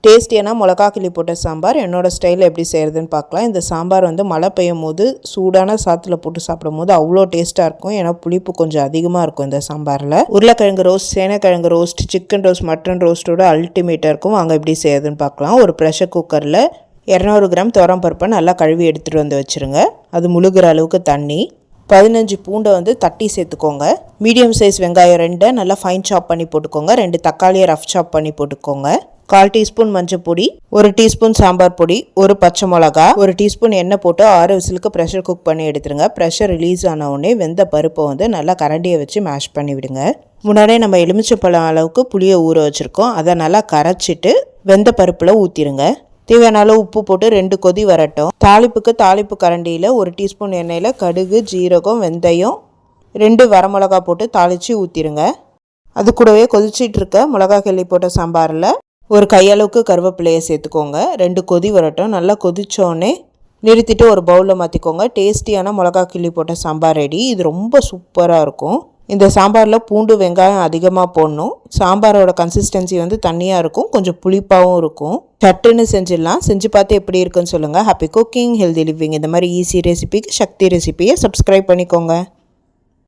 டேஸ்டியான மிளகா கிள்ளி போட்ட சாம்பார் என்னோடய ஸ்டைலில் எப்படி செய்கிறதுன்னு பார்க்கலாம். இந்த சாம்பார் வந்து மழை பெய்யும் போது சூடான சாத்தில் போட்டு சாப்பிடும் போது அவ்வளோ டேஸ்ட்டாக இருக்கும். ஏன்னா புளிப்பு கொஞ்சம் அதிகமாக இருக்கும் இந்த சாம்பாரில். உருளைக்கிழங்கு ரோஸ்ட், சேனைக்கிழங்கு ரோஸ்ட், சிக்கன் ரோஸ்ட், மட்டன் ரோஸ்ட்டோட அல்டிமேட்டாக இருக்கும். வாங்க எப்படி செய்கிறதுன்னு பார்க்கலாம். ஒரு ப்ரெஷர் குக்கரில் 200 கிராம் துவரம்பருப்பை நல்லா கழுவி எடுத்துகிட்டு வந்து வச்சுருங்க. அது முழுகிற அளவுக்கு தண்ணி. 15 பூண்டை வந்து தட்டி சேர்த்துக்கோங்க. மீடியம் சைஸ் வெங்காயம் 2 நல்லா ஃபைன் சாப் பண்ணி போட்டுக்கோங்க. 2 தக்காளியை ரஃப் சாப் பண்ணி போட்டுக்கோங்க. 1/4 டீஸ்பூன் மஞ்சள் பொடி, 1 டீஸ்பூன் சாம்பார் பொடி, 1 பச்சை மிளகா, 1 டீஸ்பூன் எண்ணெய் போட்டு 6 விசிலுக்கு ப்ரெஷர் குக் பண்ணி எடுத்துருங்க. ப்ரெஷர் ரிலீஸ் ஆன உடனே வெந்த பருப்பை வந்து நல்லா கரண்டியை வச்சு மேஷ் பண்ணி விடுங்க. முன்னாடியே நம்ம எலுமிச்சைப்பழம் அளவுக்கு புளியை ஊற வச்சுருக்கோம். அதை நல்லா கரைச்சிட்டு வெந்த பருப்பில் ஊற்றிடுங்க. தேவையான அளவு உப்பு போட்டு 2 கொதி வரட்டும். தாளிப்பு கரண்டியில் 1 டீஸ்பூன் எண்ணெயில் கடுகு, ஜீரகம், வெந்தயம், 2 வரமிளகா போட்டு தாளித்து ஊற்றிடுங்க. அது கூடவே கொதிச்சிட்டு இருக்க மிளகா கிள்ளி போட்ட சாம்பாரில் ஒரு கையளவுக்கு கருவேப்பிலையை சேர்த்துக்கோங்க. 2 கொதி வரட்டும். நல்லா கொதிச்சோடனே நிறுத்திட்டு ஒரு பவுலில் மாற்றிக்கோங்க. டேஸ்டியான மிளகா கிள்ளி போட்ட சாம்பார் ரெடி. இது ரொம்ப சூப்பராக இருக்கும். இந்த சாம்பாரில் பூண்டு, வெங்காயம் அதிகமாக போடணும். சாம்பாரோட கன்சிஸ்டன்சி வந்து தண்ணியாக இருக்கும், கொஞ்சம் புளிப்பாகவும் இருக்கும். சட்டுன்னு செஞ்சிடலாம். செஞ்சு பார்த்து எப்படி இருக்குன்னு சொல்லுங்கள். Happy cooking, healthy living. இந்த மாதிரி ஈஸி ரெசிபிக்கு சக்தி ரெசிபியை சப்ஸ்கிரைப் பண்ணிக்கோங்க.